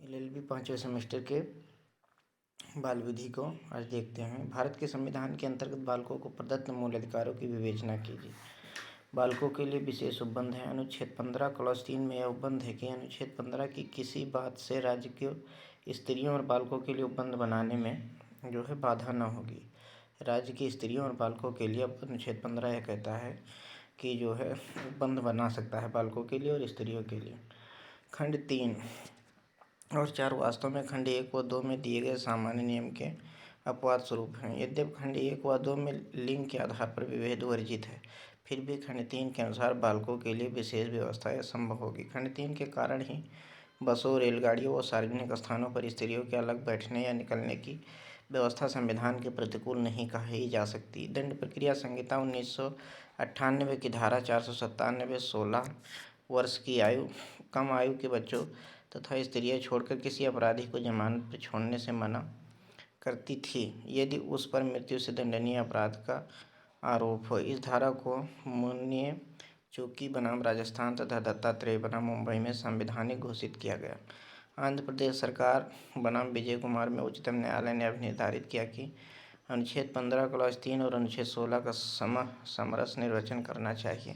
LLB 5वें semester के बाल विधि को आज देखते हैं। भारत के संविधान के अंतर्गत बालकों को प्रदत्त मूल अधिकारों की विवेचना कीजिए। बालकों के लिए विशेष उपबंध है। अनुच्छेद 15 क्लॉज 3 में यह उपबंध है कि अनुच्छेद 15 की किसी बात से राज्य के स्त्रियों और बालकों के लिए उपबंध बनाने में बाधा न होगी। राज्य की स्त्रियों और बालकों के लिए अनुच्छेद 15 यह कहता है कि उपबंध बना सकता है बालकों के लिए और स्त्रियों के लिए। खंड 3 और 4 वास्तव में खंड 1 व 2 में दिए गए सामान्य नियम के अपवाद स्वरूप हैं। यद्यपि खंड 1 व 2 में लिंग के आधार पर विभेद वर्जित है, फिर भी खंड 3 के अनुसार बालकों के लिए विशेष व्यवस्था यह संभव होगी। खंड 3 के कारण ही बसों, रेलगाड़ियों व सार्वजनिक स्थानों पर स्त्रियों के अलग बैठने या निकलने की व्यवस्था संविधान के प्रतिकूल नहीं कही जा सकती। दंड प्रक्रिया संहिता 1998 की धारा 497 16 वर्ष की कम आयु के बच्चों तथा स्त्रियां छोड़कर किसी अपराधी को जमानत पर छोड़ने से मना करती थी यदि उस पर मृत्यु से दंडनीय अपराध का आरोप हो। इस धारा को मुन्नीय चौकी बनाम राजस्थान तथा दत्तात्रेय बनाम मुंबई में संवैधानिक घोषित किया गया। आंध्र प्रदेश सरकार बनाम विजय कुमार में उच्चतम न्यायालय ने अभिनिर्धारित किया कि अनुच्छेद 15 क्लॉज 3 और अनुच्छेद 16 का समरस निर्वचन करना चाहिए।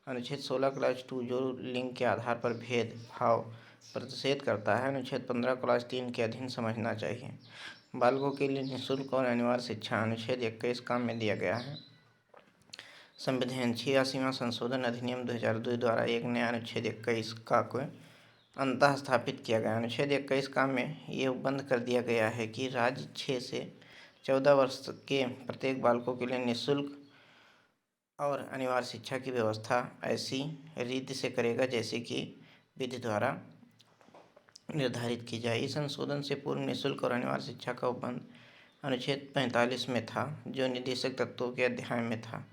अनुच्छेद 16 क्लॉज 2 जो लिंग के आधार पर भेदभाव प्रतिषेध करता है, अनुच्छेद 15 क्लॉज 3 के अधीन समझना चाहिए। बालकों के लिए निःशुल्क और अनिवार्य शिक्षा अनुच्छेद 21 का में दिया गया है। संविधान 86वां संशोधन अधिनियम 2002 द्वारा एक नया अनुच्छेद 21 का को अंतः स्थापित किया गया। अनुच्छेद 21 का में ये उपबंध कर दिया गया है कि राज्य 6 से 14 वर्ष के प्रत्येक बालकों के लिए निःशुल्क और अनिवार्य शिक्षा की व्यवस्था ऐसी रीति से करेगा जैसे कि विधि द्वारा निर्धारित की जाए। इस संशोधन से पूर्व निःशुल्क और अनिवार्य शिक्षा का उपबंध अनुच्छेद 45 में था, जो निर्देशक तत्वों के अध्याय में था।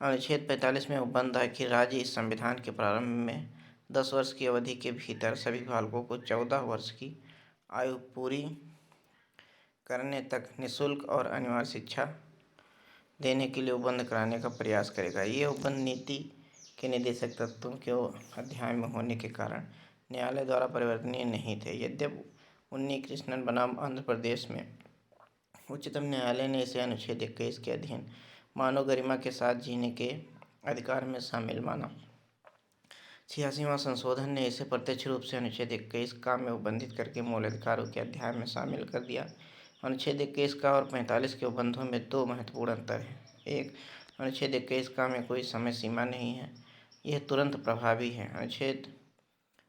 अनुच्छेद 45 में उपबंध है कि राज्य इस संविधान के प्रारंभ में 10 वर्ष की अवधि के भीतर सभी बालकों को 14 वर्ष की आयु पूरी करने तक निःशुल्क और अनिवार्य शिक्षा देने के लिए उपबंध कराने का प्रयास करेगा। ये उपबंध नीति के निर्देशक तत्वों के अध्याय में होने के कारण न्यायालय द्वारा परिवर्तनीय नहीं थे। यद्यपि उन्नी कृष्णन बनाम आंध्र प्रदेश में उच्चतम न्यायालय ने इसे अनुच्छेद 21 के अधीन मानव गरिमा के साथ जीने के अधिकार में शामिल माना। 86वां संशोधन ने इसे प्रत्यक्ष रूप से अनुच्छेद 21 का में उपबंधित करके मूल अधिकारों के अध्याय में शामिल कर दिया। अनुच्छेद 21 का और 45 के उपबंधों में दो महत्वपूर्ण अंतर हैं। एक, अनुच्छेद 21 का में कोई समय सीमा नहीं है, यह तुरंत प्रभावी है। अनुच्छेद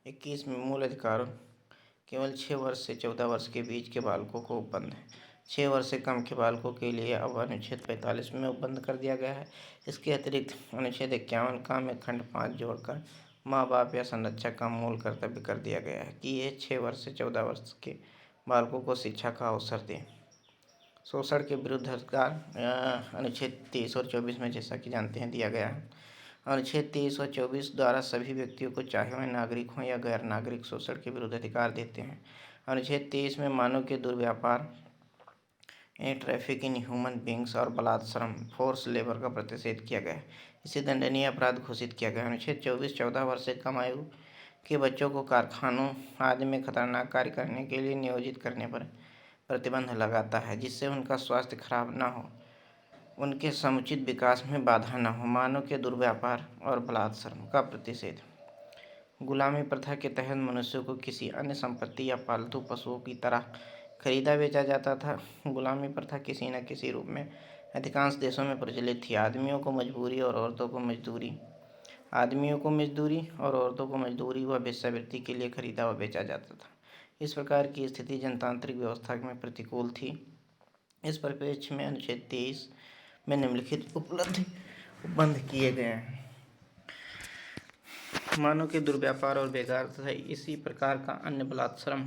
21 में मूल अधिकारों केवल 6 वर्ष से 14 वर्ष के बीच के बालकों को उपबंध है। 6 वर्ष से कम के बालकों के लिए अब अनुच्छेद 45 में उपबंध कर दिया गया है। इसके अतिरिक्त अनुच्छेद 51 का में खंड 5 जोड़कर माँ बाप या संरक्षक का मूल कर्तव्य कर दिया गया है कि ये 6 वर्ष से 14 वर्ष के बालकों को शिक्षा का अवसर दें। शोषण के विरुद्ध अधिकार अनुच्छेद 23 और 24 में जैसा कि जानते हैं दिया गया है। अनुच्छेद 23 और 24 द्वारा सभी व्यक्तियों को चाहे वह नागरिक हों या गैर नागरिक शोषण के विरुद्ध अधिकार देते हैं। अनुच्छेद 23 में मानव के दुर्व्यापार, ट्रैफिक इन ह्यूमन बींग्स और बलात्कार श्रम फोर्स लेबर का प्रतिषेध किया गया है। इसे दंडनीय अपराध घोषित किया गया। अनुच्छेद 24 14 वर्ष से कम आयु के बच्चों को कारखानों आदि में खतरनाक कार्य करने के लिए नियोजित करने पर प्रतिबंध लगाता है, जिससे उनका स्वास्थ्य खराब न हो, उनके समुचित विकास में बाधा न हो। मानव के दुर्व्यापार और बलात्कार श्रम का प्रतिषेध। गुलामी प्रथा के तहत मनुष्यों को किसी अन्य संपत्ति या पालतू पशुओं की तरह खरीदा बेचा जाता था। गुलामी प्रथा किसी न किसी रूप में अधिकांश देशों में प्रचलित थी। आदमियों को मजदूरी और औरतों को मजदूरी व वेश्यावृत्ति के लिए खरीदा व बेचा जाता था। इस प्रकार की स्थिति जनतांत्रिक व्यवस्था में प्रतिकूल थी। इस परिप्रेक्ष्य में अनुच्छेद 23 में निम्नलिखित उपबंध किए गए हैं। मानव के दुर्व्यापार और बेगार तथा इसी प्रकार का अन्य बलात्कार श्रम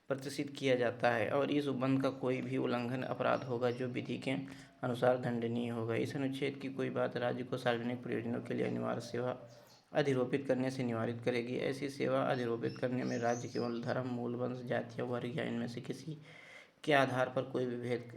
प्रतिषिद्ध किया जाता है और इस उपबंध का कोई भी उल्लंघन अपराध होगा जो विधि के अनुसार दंडनीय होगा। इस अनुच्छेद की कोई बात राज्य को सार्वजनिक प्रयोजनों के लिए अनिवार्य सेवा अधिरोपित करने से निवारित करेगी। ऐसी सेवा अधिरोपित करने में राज्य केवल धर्म, मूल, वंश, जाति या वर्ग या इनमें से किसी के आधार पर कोई विभेद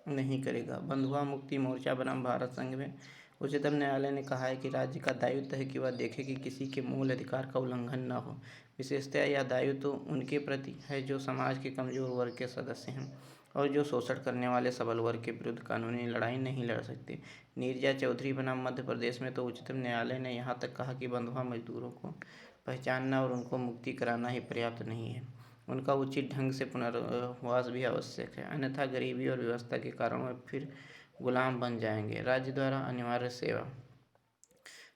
नहीं करेगा। बंधुआ मुक्ति मोर्चा बनाम भारत संघ में उच्चतम न्यायालय ने कहा है कि राज्य का दायित्व है कि वह देखे कि किसी के मूल अधिकार का उल्लंघन न हो। विशेषतः यह दायित्व तो उनके प्रति है जो समाज के कमजोर वर्ग के सदस्य हैं और जो शोषण करने वाले सबल वर्ग के विरुद्ध कानूनी लड़ाई नहीं लड़ सकते। नीरजा चौधरी बनाम मध्य प्रदेश में तो उच्चतम न्यायालय ने यहाँ तक कहा कि बंधुआ मजदूरों को पहचानना और उनको मुक्ति कराना ही पर्याप्त नहीं है, उनका उचित ढंग से पुनर्वास भी आवश्यक है, अन्यथा गरीबी और व्यवस्था के कारण वे फिर गुलाम बन जाएंगे। राज्य द्वारा अनिवार्य सेवा।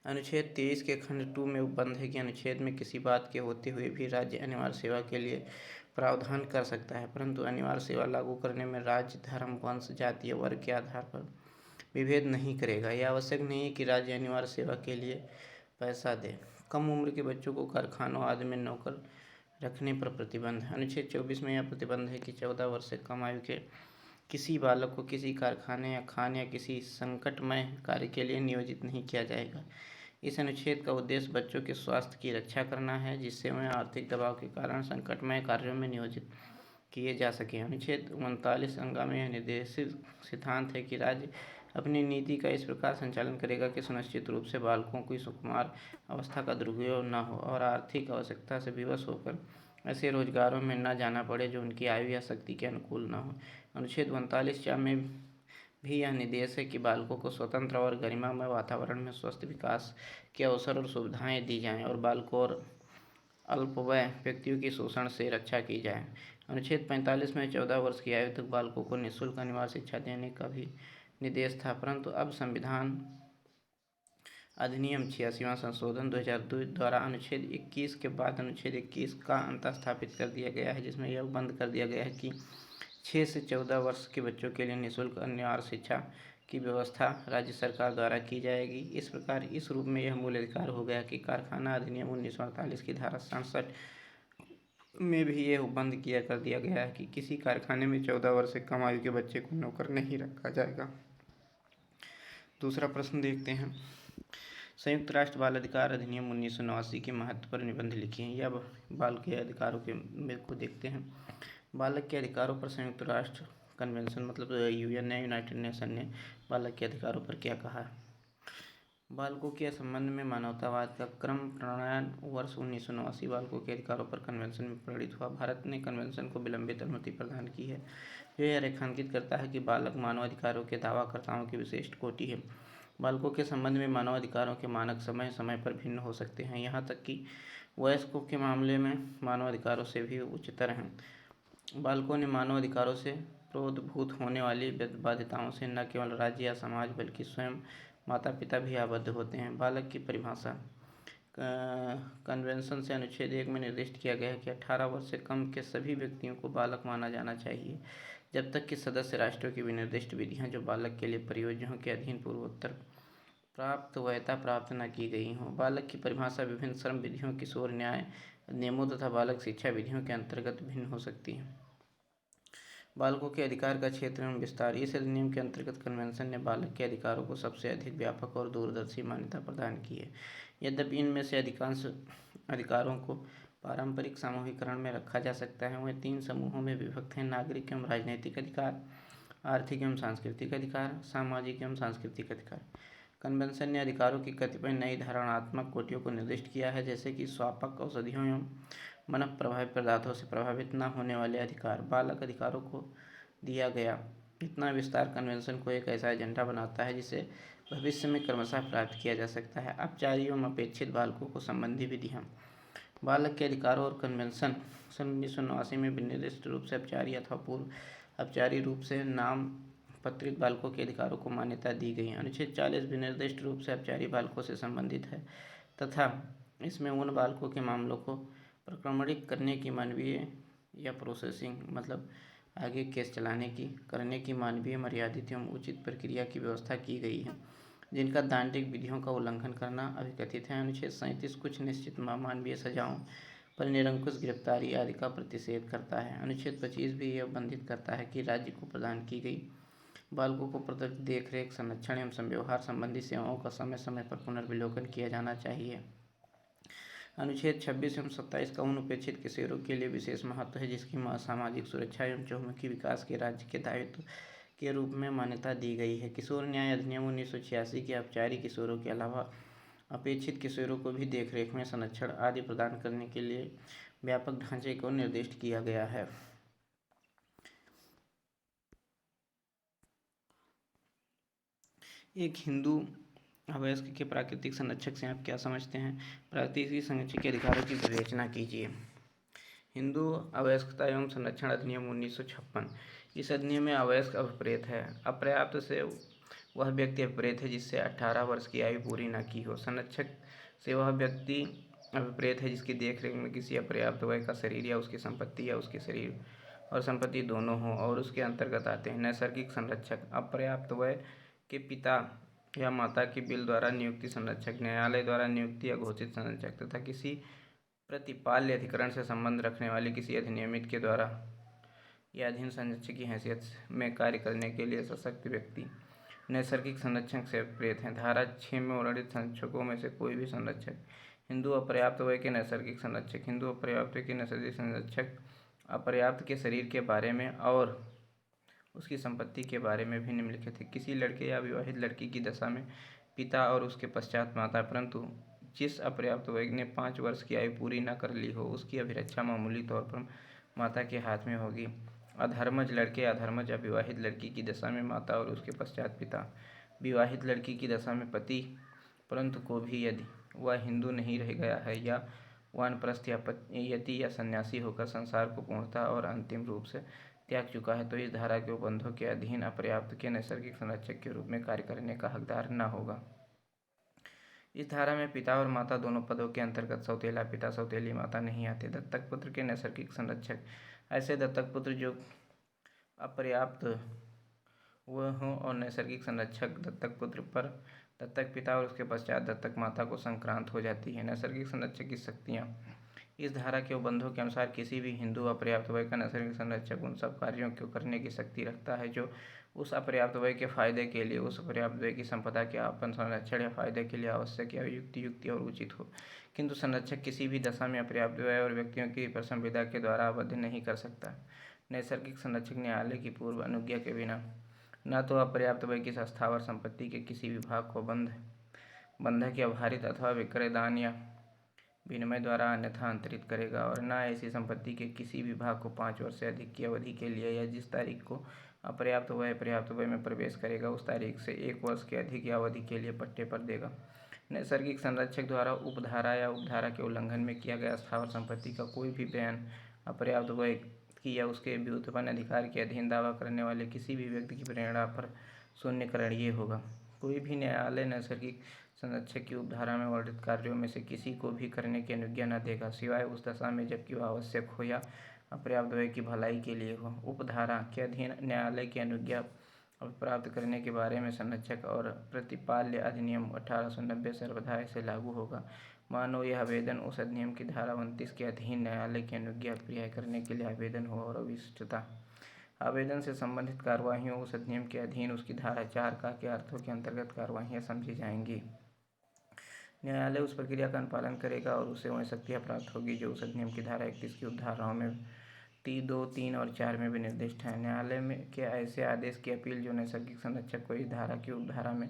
अनुच्छेद 23 के खंड 2 में उपबंध है कि अनुच्छेद में किसी बात के होते हुए भी राज्य अनिवार्य सेवा के लिए प्रावधान कर सकता है, परंतु अनिवार्य सेवा लागू करने में राज्य धर्म, वंश, जाति या वर्ग के आधार पर विभेद नहीं करेगा। यह आवश्यक नहीं है कि राज्य अनिवार्य सेवा के लिए पैसा दे। कम उम्र के बच्चों को कारखानों आदि में नौकर रखने पर प्रतिबंध है। अनुच्छेद 24 में यह प्रतिबंध है कि 14 वर्ष से कम आयु के किसी बालक को किसी कारखाने या खान या किसी संकटमय कार्य के लिए नियोजित नहीं किया जाएगा। इस अनुच्छेद का उद्देश्य बच्चों के स्वास्थ्य की रक्षा करना है, जिससे उन्हें आर्थिक दबाव के कारण संकटमय कार्यों में नियोजित किए जा सकें। अनुच्छेद 39 अंगा में यह निर्देशित सिद्धांत है कि राज्य अपनी नीति का इस प्रकार संचालन करेगा कि सुनिश्चित रूप से बालकों की सुकुमार अवस्था का दुरुपयोग न हो और आर्थिक आवश्यकता से विवश होकर ऐसे रोजगारों में न जाना पड़े जो उनकी आयु या शक्ति के अनुकूल न हो। अनुच्छेद 39 में भी यह निर्देश है कि बालकों को स्वतंत्र और गरिमामय वातावरण में स्वस्थ विकास के अवसर और सुविधाएं दी जाएं और बालकों और अल्पवय व्यक्तियों की शोषण से रक्षा की जाए। अनुच्छेद 45 में 14 वर्ष की आयु तक बालकों को निःशुल्क अनिवार्य शिक्षा देने का भी निर्देश था, परंतु अब संविधान अधिनियम 86वां संशोधन 2002 द्वारा अनुच्छेद 21 के बाद अनुच्छेद 21 का अंतर स्थापित कर दिया गया है, जिसमें यह बंद कर दिया गया है कि 6 से 14 वर्ष के बच्चों के लिए निःशुल्क अनिवार्य शिक्षा की व्यवस्था राज्य सरकार द्वारा की जाएगी। इस प्रकार इस रूप में यह मूल अधिकार हो गया कि कारखाना अधिनियम 1948 की धारा 67 में भी यह उपबंध कर दिया गया है कि किसी कारखाने में 14 वर्ष से कम आयु के बच्चे को नौकर नहीं रखा जाएगा। दूसरा प्रश्न देखते हैं। संयुक्त राष्ट्र बाल अधिकार अधिनियम 1989 के महत्व पर निबंध लिखे हैं। यह बाल के अधिकारों को देखते हैं। बालक के अधिकारों पर संयुक्त राष्ट्र कन्वेंशन मतलब यूएन ने, यूनाइटेड नेशन ने बालक के अधिकारों पर क्या कहा है। बालकों के संबंध में मानवतावाद का क्रम प्रणयन वर्ष 1989 बालकों के अधिकारों पर कन्वेंशन में प्रणीत हुआ। भारत ने कन्वेंशन को विलंबित अनुमति प्रदान की है, जो यह रेखांकित करता है कि बालक मानवाधिकारों के दावाकर्ताओं की विशिष्ट कोटि है। बालकों के संबंध में मानवाधिकारों के मानक समय समय पर भिन्न हो सकते हैं, यहाँ तक कि वयस्कों के मामले में मानवाधिकारों से भी उच्चतर हैं। बालकों ने मानवाधिकारों से प्रोद्भूत होने वाली बाध्यताओं से न केवल राज्य या समाज बल्कि स्वयं माता पिता भी आबद्ध होते हैं। बालक की परिभाषा कन्वेंशन से अनुच्छेद 1 में निर्दिष्ट किया गया है कि 18 वर्ष से कम के सभी व्यक्तियों को बालक माना जाना चाहिए, जब तक कि सदस्य राष्ट्रों की विनिर्दिष्ट विधियां जो बालक के लिए परियोजनाओं के अधीन पूर्वोत्तर प्राप्त वैधता प्राप्त न की गई हों। बालक की परिभाषा विभिन्न श्रम विधियों, किशोर न्याय नियमों तथा बालक शिक्षा विधियों के अंतर्गत भिन्न हो सकती है। बालकों के अधिकार का क्षेत्र एवं विस्तार। इस अधिनियम के अंतर्गत कन्वेंशन ने बालक के अधिकारों को सबसे अधिक व्यापक और दूरदर्शी मान्यता प्रदान की है। यद्यपि इनमें से अधिकांश अधिकारों को पारंपरिक सामूहिकरण में रखा जा सकता है, वह 3 समूहों में विभक्त हैं: नागरिक एवं राजनीतिक अधिकार, आर्थिक एवं सांस्कृतिक अधिकार, सामाजिक एवं सांस्कृतिक अधिकार। कन्वेंशन ने अधिकारों की कतिपय नई धारणात्मक कोटियों को निर्दिष्ट किया है, जैसे कि स्वापक औषधियों एवं मन प्रभावित पदार्थों से प्रभावित न होने वाले अधिकार। बालक अधिकारों को दिया गया इतना विस्तार कन्वेंशन को एक ऐसा एजेंडा बनाता है जिसे भविष्य में क्रमशः प्राप्त किया जा सकता है। अपचारी एवं अपेक्षित बालकों को संबंधी विधियाँ। बालक के अधिकारों और कन्वेंशन सन 1989 में विनिर्दिष्ट रूप से अपचारी अथवा पूर्व अपचारी रूप से नाम पत्रित बालकों के अधिकारों को मान्यता दी गई। अनुच्छेद 40 विनिर्दिष्ट रूप से अपचारी बालकों से संबंधित है तथा इसमें उन बालकों के मामलों को प्रक्रमणित करने की मानवीय या प्रोसेसिंग मतलब आगे केस चलाने की करने की मानवीय मर्यादित एवं उचित प्रक्रिया की व्यवस्था की गई है, जिनका दांडिक विधियों का उल्लंघन करना अभिकथित है। अनुच्छेद 37 कुछ निश्चित मानवीय सजाओं पर निरंकुश गिरफ्तारी आदि का प्रतिषेध करता है। अनुच्छेद 25 भी यह बंधित करता है कि राज्य को प्रदान की गई बालकों को प्रदत्त देखरेख, संरक्षण एवं संव्यवहार संबंधी सेवाओं का समय समय पर पुनर्विलोकन किया जाना चाहिए। अनुच्छेद 26 एवं 27 का उन उपेक्षित किशोरों के लिए विशेष महत्व है जिसकी सामाजिक सुरक्षा एवं चहुमुखी विकास के राज्य के दायित्व के रूप में मान्यता दी गई है। किशोर न्याय अधिनियम 1986 के औपचारिक किशोरों के अलावा अपेक्षित किशोरों को भी देखरेख में संरक्षण आदि प्रदान करने के लिए व्यापक ढांचे को निर्दिष्ट किया गया है। एक हिंदू अवयस्क के प्राकृतिक संरक्षक से आप क्या समझते हैं? प्राकृतिक संरक्षक के अधिकारों की विवेचना कीजिए। हिंदू अवयस्कता एवं संरक्षण अधिनियम 1956। इस अधिनियम में अवयस्क अभिप्रेत है। अपर्याप्त से वह व्यक्ति अभिप्रेत है जिससे 18 वर्ष की आयु पूरी न की हो। संरक्षक से वह व्यक्ति अभिप्रेत है जिसकी देखरेख में किसी अपर्याप्त वय का शरीर या उसकी संपत्ति या उसके शरीर और संपत्ति दोनों हों और उसके अंतर्गत आते हैं। नैसर्गिक संरक्षक अपर्याप्त वय के पिता या माता के बिल द्वारा नियुक्ति संरक्षक, न्यायालय द्वारा नियुक्ति या घोषित संरक्षक तथा किसी प्रतिपाल्य अधिकरण से संबंध रखने वाले किसी अधिनियमित के द्वारा या अधीन संरक्षक की हैसियत में कार्य करने के लिए सशक्त व्यक्ति नैसर्गिक संरक्षक से अभिप्रेत हैं। धारा 6 में वर्णित संरक्षकों में से कोई भी संरक्षक हिंदू अपर्याप्त वय के नैसर्गिक संरक्षक, हिंदू अपर्याप्त वय के नैसर्गिक संरक्षक अपर्याप्त के शरीर के बारे में और उसकी संपत्ति के बारे में भी निम्नलिखित है। किसी लड़के या विवाहित लड़की की दशा में पिता और उसके पश्चात माता, परंतु जिस अपर्याप्त वय ने 5 वर्ष की आयु पूरी न कर ली हो उसकी अभिरक्षा मामूली तौर पर माता के हाथ में होगी। अधर्मज लड़के या अधर्मज अविवाहित लड़की की दशा में माता और उसके पश्चात पिता, विवाहित लड़की की दशा में पति, परंतु को भी यदि वह हिंदू नहीं रह गया है या वानप्रस्थ या यति या सन्यासी होकर संसार को पूर्णतः और अंतिम रूप से त्याग चुका है तो इस धारा के उपबंधों के अधीन अपर्याप्त के नैसर्गिक संरक्षक के रूप में कार्य करने का हकदार न होगा। इस धारा में पिता और माता दोनों पदों के अंतर्गत सौतेला पिता सौतेली माता नहीं आते। दत्तक पुत्र के नैसर्गिक संरक्षक ऐसे दत्तक पुत्र जो अपर्याप्त वह हों और नैसर्गिक संरक्षक दत्तक पुत्र पर दत्तक पिता और उसके पश्चात दत्तक माता को संक्रांत हो जाती है। नैसर्गिक संरक्षक की शक्तियाँ इस धारा के उपबंधों के अनुसार किसी भी हिंदू अपर्याप्त वय का नैसर्गिक संरक्षक उन सब कार्यों को करने की शक्ति रखता है जो उस अपर्याप्त वय के फायदे के लिए, उस अपर्याप्त वय की संपदा के आपन संरक्षण या फायदे के लिए आवश्यक या युक्ति और उचित हो। किंतु संरक्षक किसी भी दशा में अपर्याप्त वय और व्यक्तियों की संविदा के द्वारा आबद्ध नहीं कर सकता। नैसर्गिक संरक्षक न्यायालय की पूर्व अनुज्ञा के बिना न तो अपर्याप्त वय की स्थावर संपत्ति के किसी भी भाग को बंधक या भारित अथवा विक्रय दान या विनिमय द्वारा अन्यथा अंतरित करेगा और न ऐसी संपत्ति के किसी भी भाग को 5 वर्ष से अधिक की अवधि के लिए या जिस तारीख को अपर्याप्त वय में प्रवेश करेगा उस तारीख से 1 वर्ष के अधिक या अवधि के लिए पट्टे पर देगा। नैसर्गिक संरक्षक द्वारा उपधारा या उपधारा के उल्लंघन में किया गया स्थावर संपत्ति का कोई भी बयान अपर्याप्त वय की या उसके व्युत्पन्न अधिकार के अधीन दावा करने वाले किसी भी व्यक्ति की प्रेरणा पर शून्यकरणीय होगा। कोई भी न्यायालय नैसर्गिक संरक्षक की उपधारा में वर्णित कार्यों में से किसी को भी करने की अनुज्ञा न देगा सिवाय उस दशा में जबकि वह आवश्यक हो या अपर्याप्त वय की भलाई के लिए हो। उपधारा के अधीन न्यायालय की अनुज्ञा प्राप्त करने के बारे में संरक्षक और प्रतिपाल्य अधिनियम 1890 सर्वथा ऐसे लागू होगा मानो यह आवेदन उस अधिनियम की धारा 29 के अधीन न्यायालय की अनुज्ञा प्रयाय करने के लिए आवेदन हो और अविशिष्टता आवेदन से संबंधित कार्यवाहियों उस अधिनियम के अधीन उसकी धारा 4 का के अर्थों के अंतर्गत कार्यवाहियाँ समझी जाएंगी। न्यायालय उस प्रक्रिया का अनुपालन करेगा और उसे वह शक्तियाँ प्राप्त होगी जो उस अधिनियम की धारा 31 की उपधाराओं में 2, 3 और 4 में भी निर्दिष्ट है। न्यायालय में के ऐसे आदेश की अपील जो नैसर्गिक संरक्षक को इस धारा की उपधारा में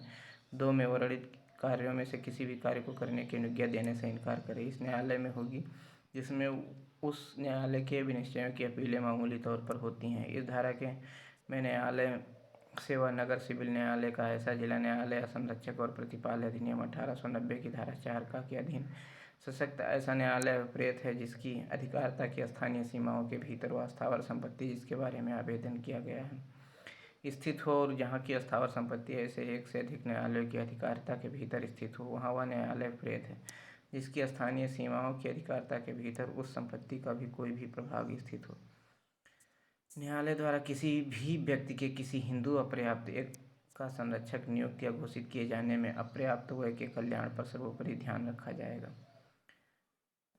2 में वर्णित कार्यों में से किसी भी कार्य को करने की अनुज्ञा देने से इनकार करे इस न्यायालय में होगी जिसमें उस न्यायालय के विनिश्चयों की अपीलें मामूली तौर पर होती हैं। इस धारा के में न्यायालय सेवा नगर सिविल न्यायालय का ऐसा जिला न्यायालय संरक्षक और प्रतिपाल्य अधिनियम 1890 की धारा 4 का के अधीन सशक्त ऐसा न्यायालय प्रेत है जिसकी अधिकारिता की स्थानीय सीमाओं के भीतर वह स्थावर संपत्ति जिसके बारे में आवेदन किया गया है स्थित हो और जहाँ की स्थावर संपत्ति ऐसे एक से अधिक न्यायालयों की अधिकारिता के भीतर स्थित हो वहाँ वह न्यायालय प्रेत है जिसकी स्थानीय सीमाओं की अधिकारिता के भीतर उस संपत्ति का भी कोई भी प्रभाग स्थित हो। न्यायालय द्वारा किसी भी व्यक्ति के किसी हिंदू अपर्याप्त एक का संरक्षक नियुक्त या घोषित किए जाने में अपर्याप्त वय के कल्याण पर सर्वोपरि ध्यान रखा जाएगा।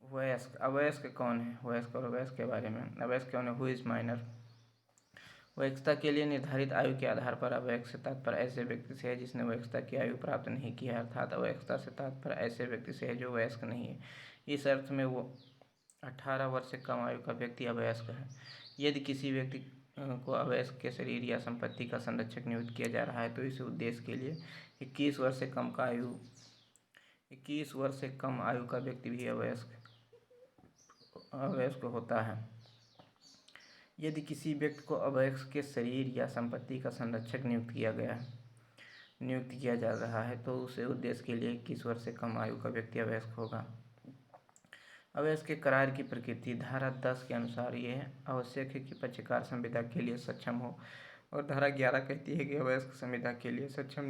वयस्क अवयस्क कौन है? वयस्क और अवयस्क के बारे में। अवयस्क कौन है? Who is minor? वयस्कता के लिए निर्धारित आयु के आधार पर अवयस्क से तात्पर्य ऐसे व्यक्ति से है जिसने वयस्कता की आयु प्राप्त नहीं की है अर्थात अवयस्कता से तात्पर्य ऐसे व्यक्ति से है जो वयस्क नहीं है। इस अर्थ में वो 18 वर्ष से कम आयु का व्यक्ति अवयस्क है। यदि किसी व्यक्ति को अवयस्क के शरीर या संपत्ति का संरक्षक नियुक्त किया जा रहा है तो इस उद्देश्य के लिए 21 वर्ष से कम आयु का व्यक्ति भी अवयस्क होता है। यदि किसी व्यक्ति को अवयस्क के शरीर या संपत्ति का संरक्षक नियुक्त किया जा रहा है तो उस उद्देश्य के लिए 21 वर्ष से कम आयु का व्यक्ति अवयस्क होगा। अवयस्क के करार की प्रकृति धारा 10 के अनुसार यह आवश्यक है कि पक्षकार संविदा के लिए सक्षम हो, और धारा 11 कहती है कि अवयस्क संविदा के लिए सक्षम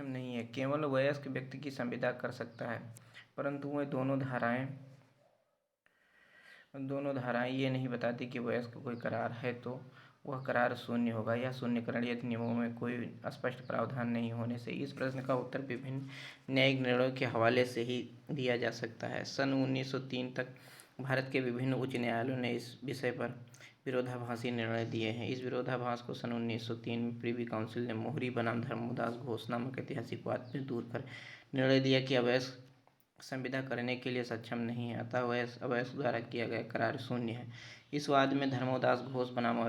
नहीं है। केवल वयस्क व्यक्ति की संविदा कर सकता है, परंतु वह दोनों धाराएं ये नहीं बताती कि वयस्क कोई करार है तो वह करार शून्य होगा या शून्यकरण यदि नियमों में कोई स्पष्ट प्रावधान नहीं होने से। इस प्रश्न का उत्तर विभिन्न न्यायिक निर्णयों के हवाले से ही दिया जा सकता है। सन 1903 तक भारत के विभिन्न उच्च न्यायालयों ने इस विषय पर विरोधाभासी निर्णय दिए हैं। इस विरोधाभास को सन 1903 में प्रिवी काउंसिल ने मोहरी बनाम धर्मोदास घोष नामक ऐतिहासिक वाद में दूर कर निर्णय दिया कि अवयस्क संविदा करने के लिए सक्षम नहीं है, अतः अवयस्क द्वारा किया गया करार शून्य है। इस वाद में धर्मोदास घोष बनाम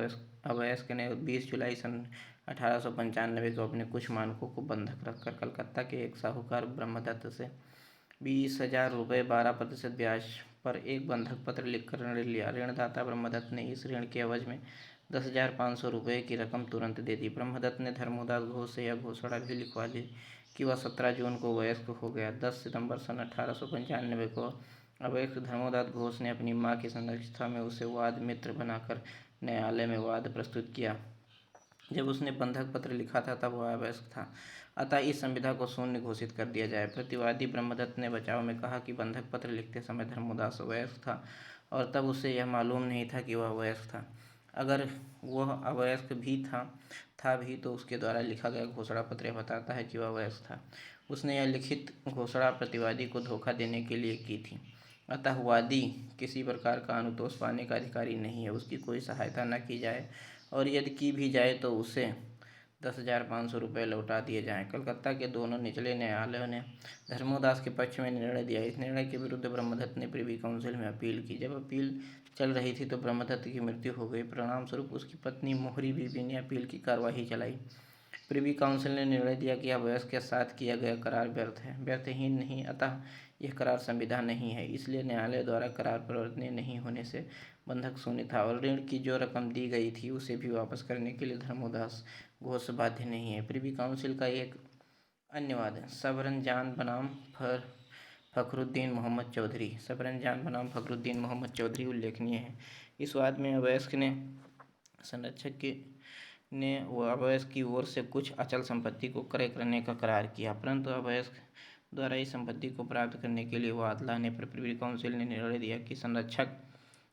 अवयस्क ने 20 जुलाई सन 1895 को अपने कुछ मानकों को बंधक रखकर कलकत्ता के एक साहूकार ब्रह्मदत्त से 20,000 रुपये 12% ब्याज पर एक बंधक पत्र लिखकर ऋण लिया। ऋणदाता ब्रह्मदत्त ने इस ऋण के एवज में 10,500 रुपये की रकम तुरंत दे दी। ब्रह्मदत्त ने धर्मोदास घोष से यह घोषणा भी लिखवा दी कि वह 17 जून को वयस्क हो गया। 10 सितंबर सन 1895 को अवयस्क धर्मोदास घोष ने अपनी मां की संरक्षता में उसे वाद मित्र बनाकर न्यायालय में वाद प्रस्तुत किया। जब उसने बंधक पत्र लिखा था तब वह अवयस्क था, अतः इस संविदा को शून्य घोषित कर दिया जाए। प्रतिवादी ब्रह्मदत्त ने बचाव में कहा कि बंधक पत्र लिखते समय धर्मोदास अवयस्क था और तब उसे यह मालूम नहीं था कि वह अवयस्क था। अगर वह अवयस्क भी था भी तो उसके द्वारा लिखा गया घोषणा पत्र बताता है कि वह अवयस्क था। उसने यह लिखित घोषणा प्रतिवादी को धोखा देने के लिए की थी, अतः वादी किसी प्रकार का अनुतोष पाने का अधिकारी नहीं है। उसकी कोई सहायता न की जाए और यदि की भी जाए तो उसे 10,500 रुपये लौटा दिए जाएं। कलकत्ता के दोनों निचले न्यायालयों ने धर्मोदास के पक्ष में निर्णय दिया। इस निर्णय के विरुद्ध ब्रह्मदत्त ने प्रिवी काउंसिल में अपील की। जब अपील चल रही थी तो ब्रह्मदत्त की मृत्यु हो गई। परिणाम स्वरूप उसकी पत्नी मोहरी बीबी ने अपील की कार्यवाही चलाई। प्रिवी काउंसिल ने निर्णय दिया कि अवयस्क के साथ किया गया करार व्यर्थहीन नहीं, अतः यह करार संविदा नहीं है। इसलिए न्यायालय द्वारा करार परिवर्तनीय नहीं होने से बंधक शून्य था और ऋण की जो रकम दी गई थी उसे भी वापस करने के लिए धर्मोदास घोष बाध्य नहीं है। प्रिवी काउंसिल का एक अन्य वाद सबरंजान बनाम फखरुद्दीन मोहम्मद चौधरी उल्लेखनीय है। इस वाद में अवयस्क ने संरक्षक ने अवयस्क की ओर से कुछ अचल संपत्ति को क्रय करने का करार किया, परंतु अवयस्क द्वारा इस संपत्ति को प्राप्त करने के लिए वाद लाने पर प्रिवी काउंसिल ने निर्णय दिया कि संरक्षक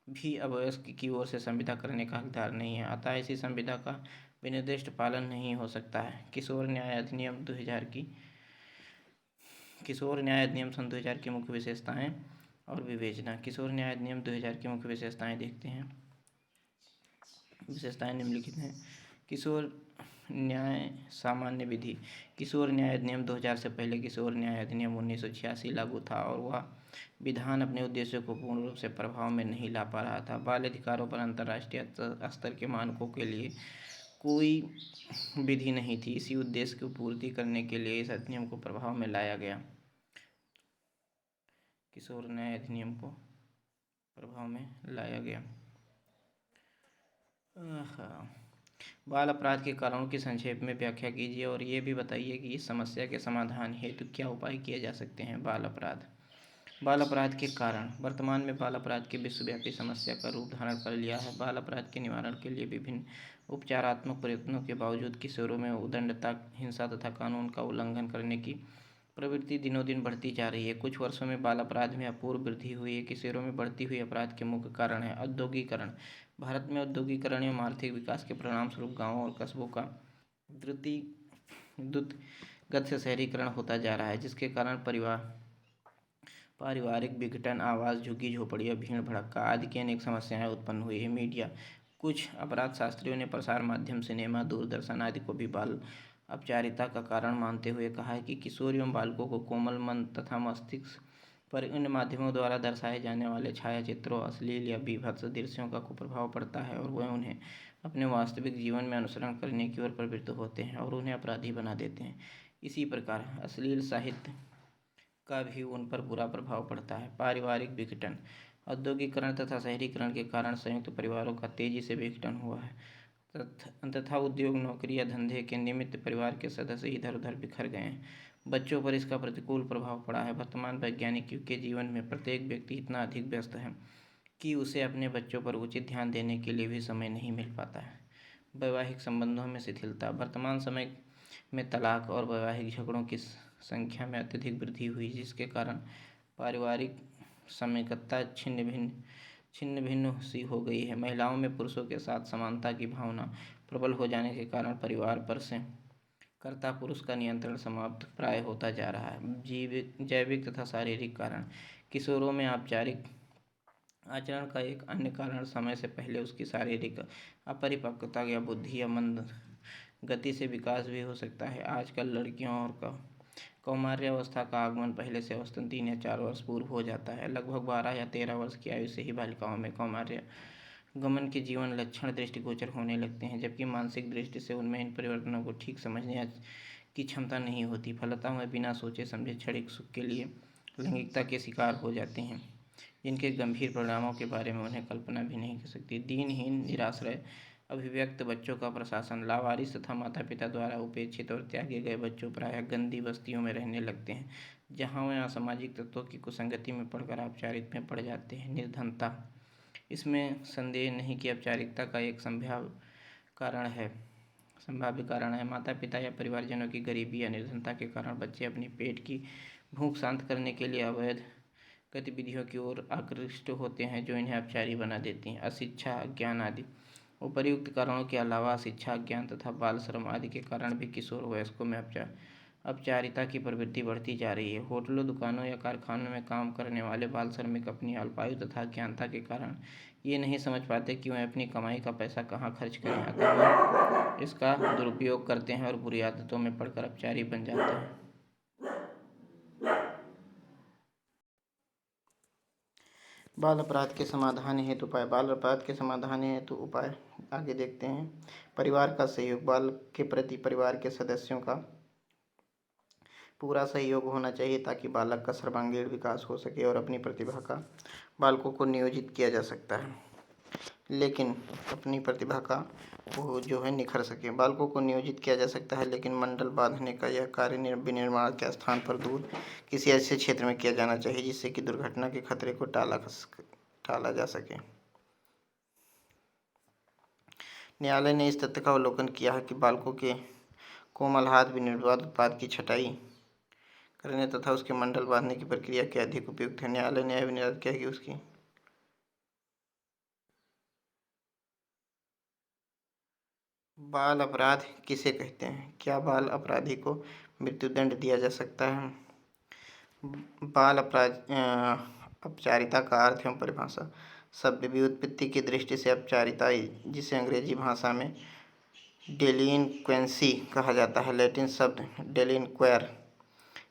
भी अवयस्क की ओर से संविदा करने का हकदार नहीं है, अतः ऐसी संविदा का विनिर्दिष्ट पालन नहीं हो सकता है। किशोर न्याय अधिनियम सन 2000 की मुख्य विशेषताएं और विवेचना। किशोर न्याय अधिनियम 2000 की मुख्य विशेषताएं देखते हैं। विशेषताएं निम्नलिखित हैं। किशोर न्याय सामान्य विधि। किशोर न्याय अधिनियम 2000 से पहले किशोर न्याय अधिनियम 1986 लागू था और वह विधान अपने उद्देश्यों को पूर्ण रूप से प्रभाव में नहीं ला पा रहा था। बाल अधिकारों पर अंतर्राष्ट्रीय स्तर के मानकों के लिए कोई विधि नहीं थी। इसी उद्देश्य की पूर्ति करने के लिए इस अधिनियम को प्रभाव में लाया गया। किशोर न्याय अधिनियम को प्रभाव में लाया गया। बाल अपराध के कारणों की संक्षेप में व्याख्या कीजिए और ये भी बताइए कि इस समस्या के समाधान हेतु क्या उपाय किए जा सकते हैं। बाल अपराध के कारण। वर्तमान में बाल अपराध की विश्वव्यापी समस्या का रूप धारण कर लिया है। बाल अपराध के निवारण के लिए विभिन्न उपचारात्मक प्रयत्नों के बावजूद किशोरों में उद्दंडता, हिंसा तथा कानून का उल्लंघन करने की प्रवृत्ति दिनों दिन बढ़ती जा रही है। कुछ वर्षों में बाल अपराध में अपूर्व वृद्धि हुई है। किशोरों में बढ़ती हुई अपराध के मुख्य कारण है औद्योगिकरण। भारत में औद्योगिकरण एवं आर्थिक विकास के परिणाम स्वरूप गाँवों और कस्बों का द्रुत गति से शहरीकरण होता जा रहा है, जिसके कारण पारिवारिक विघटन, आवास, झुग्गी झोपड़ियाँ, भीड़ भड़क्का आदि की अनेक समस्याएं उत्पन्न हुई है। मीडिया। कुछ अपराध शास्त्रियों ने प्रसार माध्यम, सिनेमा, दूरदर्शन आदि को भी बाल अपचारिता का कारण मानते हुए कहा है कि किशोर एवं बालकों को कोमल मन तथा मस्तिष्क पर इन माध्यमों द्वारा दर्शाए जाने वाले छायाचित्रों, अश्लील या बीभत्स दृश्यों का कुप्रभाव पड़ता है और वह उन्हें अपने वास्तविक जीवन में अनुसरण करने की ओर प्रवृत्त होते हैं और उन्हें अपराधी बना देते हैं। इसी प्रकार अश्लील साहित्य का भी उन पर बुरा प्रभाव पड़ता है। पारिवारिक विघटन। औद्योगिकरण तथा शहरीकरण के कारण संयुक्त परिवारों का तेजी से विघटन हुआ है तथा उद्योग, नौकरी या धंधे के निमित्त परिवार के सदस्य इधर उधर बिखर गए हैं। बच्चों पर इसका प्रतिकूल प्रभाव पड़ा है। वर्तमान वैज्ञानिक युग के जीवन में प्रत्येक व्यक्ति इतना अधिक व्यस्त है कि उसे अपने बच्चों पर उचित ध्यान देने के लिए भी समय नहीं मिल पाता है। वैवाहिक संबंधों में शिथिलता। वर्तमान समय में तलाक और वैवाहिक झगड़ों की संख्या में अत्यधिक वृद्धि हुई, जिसके कारण पारिवारिक समेकता छिन्न भिन्न सी हो गई है। महिलाओं में पुरुषों के साथ समानता की भावना प्रबल हो जाने के कारण परिवार पर से कर्ता पुरुष का नियंत्रण समाप्त प्राय होता जा रहा है। जैविक तथा शारीरिक कारण। किशोरों में औपचारिक आचरण का एक अन्य कारण समय से पहले उसकी शारीरिक अपरिपक्वता या बुद्धि या मंद गति से विकास भी हो सकता है। आजकल लड़कियों और कौमार्यावस्था का आगमन पहले से औसतन 3 या 4 वर्ष पूर्व हो जाता है। लगभग 12 या 13 वर्ष की आयु से ही बालिकाओं में कौमार्य गमन के जीवन लक्षण दृष्टिगोचर होने लगते हैं, जबकि मानसिक दृष्टि से उनमें इन परिवर्तनों को ठीक समझने की क्षमता नहीं होती। फलतः वे बिना सोचे समझे क्षणिक सुख के लिए लैंगिकता के शिकार हो जाते हैं, जिनके गंभीर परिणामों के बारे में उन्हें कल्पना भी नहीं कर सकती। दीनहीन, निराश्रय, अभिव्यक्त बच्चों का प्रशासन। लावारिस तथा माता पिता द्वारा उपेक्षित और त्यागे गए बच्चों प्रायः गंदी बस्तियों में रहने लगते हैं, जहाँ वे असामाजिक तत्वों की कुसंगति में पड़कर औपचारिक में पड़ जाते हैं। निर्धनता। इसमें संदेह नहीं कि औपचारिकता का एक संभाव्य कारण है। माता पिता या परिवारजनों की गरीबी या निर्धनता के कारण बच्चे अपनी पेट की भूख शांत करने के लिए अवैध गतिविधियों की ओर आकृष्ट होते हैं, जो इन्हें औपचारिक बना देती हैं। अशिक्षा, अज्ञान आदि। उपर्युक्त कारणों के अलावा शिक्षा, अज्ञान तथा बाल श्रम आदि के कारण भी किशोर वयस्कों में औपचारिकता की प्रवृत्ति बढ़ती जा रही है। होटलों, दुकानों या कारखानों में काम करने वाले बाल श्रमिक अपनी अल्पायु तथा अज्ञानता के कारण ये नहीं समझ पाते कि वे अपनी कमाई का पैसा कहाँ खर्च करें, अतः वे इसका दुरुपयोग करते हैं और बुरी आदतों में पड़कर औपचारिक बन जाते हैं। बाल अपराध के समाधान हेतु उपाय। बाल अपराध के समाधान हेतु उपाय आगे देखते हैं। परिवार का सहयोग। बाल के प्रति परिवार के सदस्यों का पूरा सहयोग होना चाहिए ताकि बालक का सर्वांगीण विकास हो सके और अपनी प्रतिभा का बालकों को नियोजित किया जा सकता है, लेकिन अपनी प्रतिभा का वो जो है निखर सके। बालकों को नियोजित किया जा सकता है, लेकिन मंडल बांधने का यह कार्य विनिर्माण के स्थान पर दूर किसी ऐसे क्षेत्र में किया जाना चाहिए जिससे कि दुर्घटना के खतरे को टाला जा सके। न्यायालय ने इस तथ्य का अवलोकन किया है कि बालकों के कोमल हाथ विनिर्माण उत्पाद की छटाई करने तथा उसके मंडल बांधने की प्रक्रिया के अधिक उपयुक्त है। न्यायालय ने यह निर्धारित किया कि उसकी बाल अपराध किसे कहते हैं? क्या बाल अपराधी को मृत्युदंड दिया जा सकता है? बाल औपचारिकता का अर्थ एवं परिभाषा। शब्द व्युत्पत्ति की दृष्टि से औपचारिकता, जिसे अंग्रेजी भाषा में डेलिनक्वेंसी कहा जाता है, लैटिन शब्द डेलिनक्वेर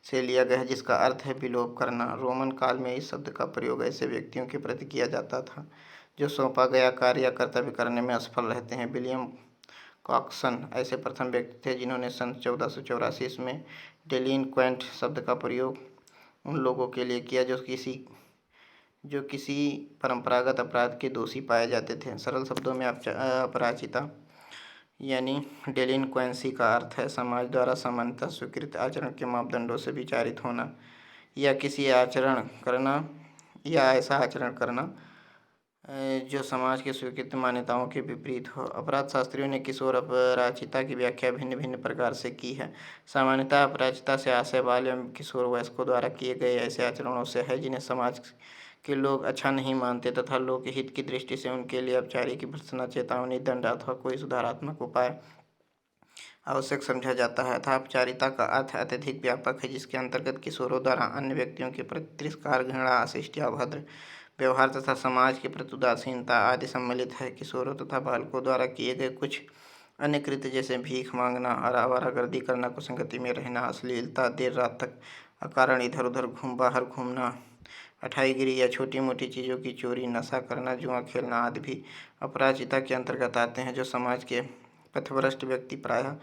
से लिया गया है, जिसका अर्थ है विलोप करना। रोमन काल में इस शब्द का प्रयोग ऐसे व्यक्तियों के प्रति किया जाता था जो सौंपा गया कार्य या कर्तव्य करने में असफल रहते हैं। विलियम कॉक्सन ऐसे प्रथम व्यक्ति थे जिन्होंने सन 1484 में डेलिनक्वेंट शब्द का प्रयोग उन लोगों के लिए किया जो किसी परंपरागत अपराध के दोषी पाए जाते थे। सरल शब्दों में अपराजिता यानी डेलिनक्वेंसी का अर्थ है समाज द्वारा सामान्यतः स्वीकृत आचरण के मापदंडों से विचारित होना या किसी आचरण करना या ऐसा आचरण करना जो समाज के स्वीकृत मान्यताओं के विपरीत हो। अपराध शास्त्रियों ने किशोर अपराजिता की व्याख्या भिन्न भिन्न प्रकार से की है। सामान्यतः अपराजिता से आशय बाल एवं किशोर वयस्कों द्वारा किए गए ऐसे आचरणों से है जिन्हें समाज के लोग अच्छा नहीं मानते तथा लोक हित की दृष्टि से उनके लिए औपचारिक की भर्त्सना, चेतावनी, दंड अथवा कोई सुधारात्मक उपाय आवश्यक समझा जाता है। अतः औपचारिकता का अर्थ अत्यधिक व्यापक है, जिसके अंतर्गत किशोरों द्वारा अन्य व्यक्तियों के प्रति तिरस्कार, घृणा, अशिष्ट या अभद्र व्यवहार तथा समाज के प्रति उदासीनता आदि सम्मिलित है। किशोरों तथा बालकों द्वारा किए गए कुछ अन्य कृत्य जैसे भीख मांगना, आवारागर्दी करना, कुसंगति में रहना, अश्लीलता, देर रात तक अकारण इधर उधर बाहर घूमना, अठाईगिरी या छोटी मोटी चीज़ों की चोरी, नशा करना, जुआ खेलना आदि भी अपराजिता के अंतर्गत आते हैं, जो समाज के पथभ्रष्ट व्यक्ति प्रायः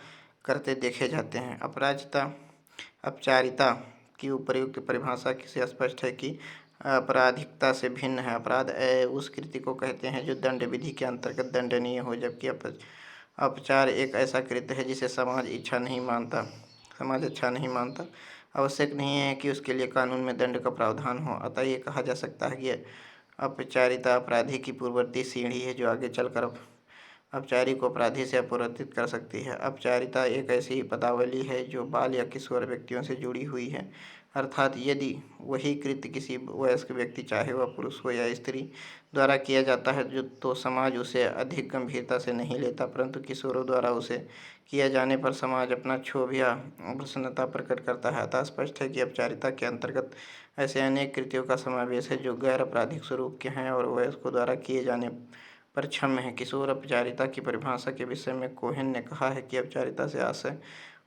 करते देखे जाते हैं। अपचारिता की उपर्युक्त परिभाषा से स्पष्ट है कि आपराधिकता से भिन्न है। अपराध उस कृत्य को कहते हैं जो दंड विधि के अंतर्गत दंडनीय हो, जबकि अपचार एक ऐसा कृत्य है जिसे समाज अच्छा नहीं मानता। आवश्यक नहीं है कि उसके लिए कानून में दंड का प्रावधान हो। अतः ये कहा जा सकता है कि अपचारिता अपराधी की पूर्ववर्ती सीढ़ी है, जो आगे चलकर अपचारी को अपराधी से अपरिवर्तित कर सकती है। अपचारिता एक ऐसी पदावली है जो बाल या किशोर व्यक्तियों से जुड़ी हुई है, अर्थात यदि वही कृत्य किसी वयस्क व्यक्ति, चाहे वह पुरुष हो या स्त्री, द्वारा किया जाता है तो समाज उसे अधिक गंभीरता से नहीं लेता, परंतु किशोरों द्वारा उसे किया जाने पर समाज अपना क्षोभ या प्रसन्नता प्रकट करता है। अतः स्पष्ट है कि अपचारिता के अंतर्गत ऐसे अनेक कृत्यों का समावेश है जो गैर आपराधिक स्वरूप के हैं और वयस्कों द्वारा किए जाने पर क्षम्य है। किशोर अपचारिता की परिभाषा के विषय में कोहेन ने कहा है कि अपचारिता से आशय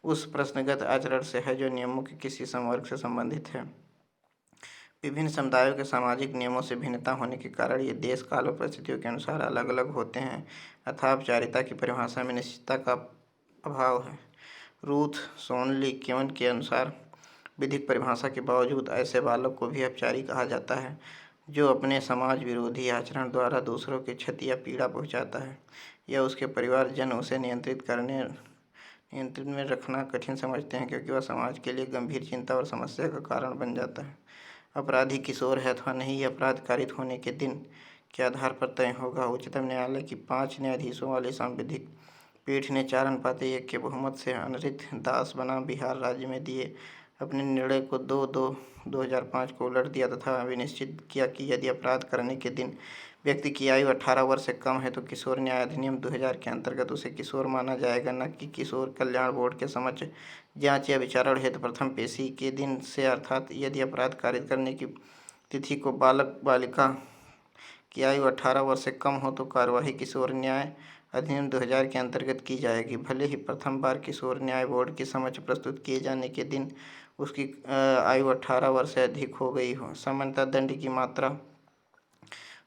उस प्रश्नगत आचरण से है जो नियमों के किसी समवर्ग से संबंधित है। विभिन्न समुदायों के सामाजिक नियमों से भिन्नता होने के कारण ये देश, काल और परिस्थितियों के अनुसार अलग अलग होते हैं। अतः अपचारिता की परिभाषा में निश्चितता का अभाव है। रूथ सोनली केवन के अनुसार विधिक परिभाषा के बावजूद ऐसे बालक को भी अपचारी कहा जाता है जो अपने समाज विरोधी आचरण द्वारा दूसरों की क्षति या पीड़ा पहुंचाता है, या उसके परिवारजन उसे नियंत्रण में रखना कठिन समझते हैं, क्योंकि वह समाज के लिए गंभीर चिंता और समस्या का कारण बन जाता है। अपराधी किशोर है अथवा नहीं, यह अपराध कारित होने के दिन के आधार पर तय होगा। उच्चतम न्यायालय की 5 न्यायाधीशों वाली संविधिक पीठ ने 4-1 के बहुमत से अनिरुद्ध दास बनाम बिहार राज्य में दिए अपने निर्णय को 2/2/2005 को उलट दिया तथा विनिश्चित किया कि यदि अपराध करने के दिन व्यक्ति की आयु 18 वर्ष से कम है तो किशोर न्याय अधिनियम 2000 के अंतर्गत उसे किशोर माना जाएगा, न कि किशोर कल्याण बोर्ड के समक्ष जांच या विचारण हेतु प्रथम पेशी के दिन से। अर्थात यदि अपराध कारित करने की तिथि को बालक बालिका की आयु 18 वर्ष से कम हो तो कार्यवाही किशोर न्याय अधिनियम 2000 के अंतर्गत की जाएगी, भले ही प्रथम बार किशोर न्याय बोर्ड के समक्ष प्रस्तुत किए जाने के दिन उसकी आयु 18 वर्ष से अधिक हो गई हो। सामान्यतः दंड की मात्रा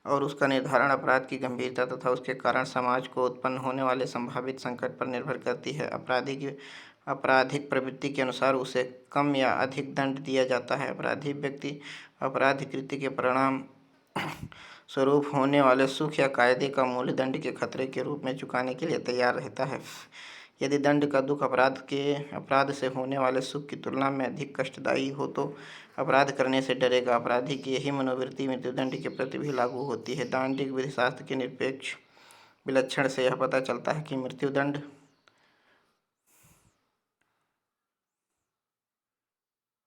और उसका निर्धारण अपराध की गंभीरता तथा उसके कारण समाज को उत्पन्न होने वाले संभावित संकट पर निर्भर करती है। आपराधिक प्रवृत्ति के अनुसार उसे कम या अधिक दंड दिया जाता है। अपराधी व्यक्ति अपराध कृत्य के परिणाम स्वरूप होने वाले सुख या कायदे का मूल्य दंड के खतरे के रूप में चुकाने के लिए तैयार रहता है। यदि दंड का दुख अपराध से होने वाले सुख की तुलना में अधिक कष्टदायी हो तो अपराध करने से डरेगा। अपराधी की यही मनोवृत्ति मृत्युदंड के प्रति भी लागू होती है। दांडिक विधिशास्त्र के निरपेक्ष विलक्षण से यह पता चलता है कि मृत्युदंड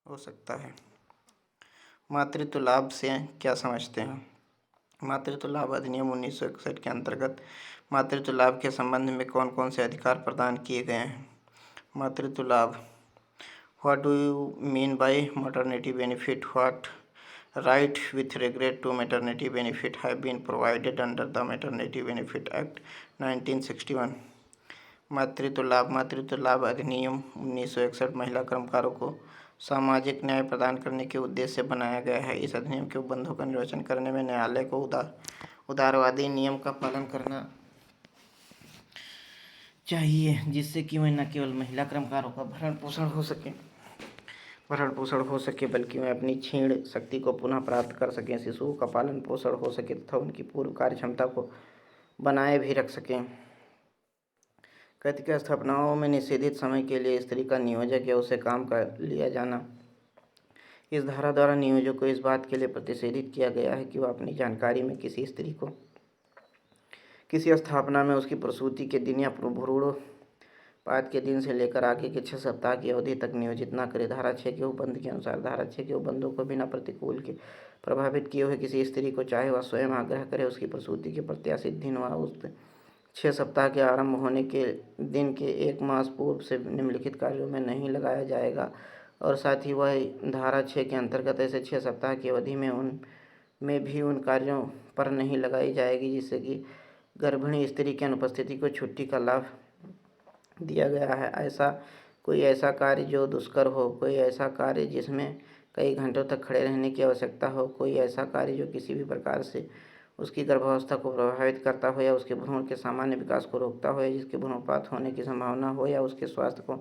हो सकता है। मातृत्व लाभ से क्या समझते हैं? मातृत्व लाभ अधिनियम 1961 के अंतर्गत मातृत्व लाभ के संबंध में कौन कौन से अधिकार प्रदान किए गए हैं? मातृत्व लाभ, what do you mean by maternity benefit? What right with regard to maternity benefit have been provided under the Maternity Benefit Act 1961? मातृत्व लाभ अधिनियम 1961 महिला कर्मकारों को सामाजिक न्याय प्रदान करने के उद्देश्य से बनाया गया है। इस अधिनियम के उपबंधों का निर्वचन करने में न्यायालय को उदारवादी नियम का पालन करना चाहिए, जिससे कि वह न केवल महिला कर्मकारों का भरण पोषण हो सके बल्कि वह अपनी क्षीण शक्ति को पुनः प्राप्त कर सकें, शिशुओं का पालन पोषण हो सके तथा उनकी पूर्व कार्य क्षमता को बनाए भी रख सकें। कैतिक स्थापनाओं में निषेधित समय के लिए स्त्री का नियोजक या उसे काम कर लिया जाना। इस धारा द्वारा नियोजक को इस बात के लिए प्रतिषेधित किया गया है कि वह अपनी जानकारी में किसी स्त्री को किसी स्थापना में उसकी प्रसूति के दिन या भ्रूणपात के दिन से लेकर आगे के 6 सप्ताह की अवधि तक नियोजित न करे। धारा 6 के उपबंध के अनुसार धारा 6 के उपबंधों को बिना प्रतिकूल के प्रभावित किए हुए किसी स्त्री को, चाहे वह स्वयं आग्रह करे, उसकी प्रसूति के प्रत्याशित दिन व उस 6 सप्ताह के आरंभ होने के दिन के 1 मास पूर्व से निम्नलिखित कार्यों में नहीं लगाया जाएगा, और साथ ही वह धारा 6 के अंतर्गत ऐसे 6 सप्ताह की अवधि में भी उन कार्यों पर नहीं लगाई जाएगी जिससे कि गर्भिणी स्त्री की अनुपस्थिति को छुट्टी का लाभ दिया गया है। कोई ऐसा कार्य जो दुष्कर हो, कोई ऐसा कार्य जिसमें कई घंटों तक खड़े रहने की आवश्यकता हो, कोई ऐसा कार्य जो किसी भी प्रकार से उसकी गर्भावस्था को प्रभावित करता हो या उसके भ्रूण के सामान्य विकास को रोकता हो या जिसके भ्रूणपात होने की संभावना हो या उसके स्वास्थ्य को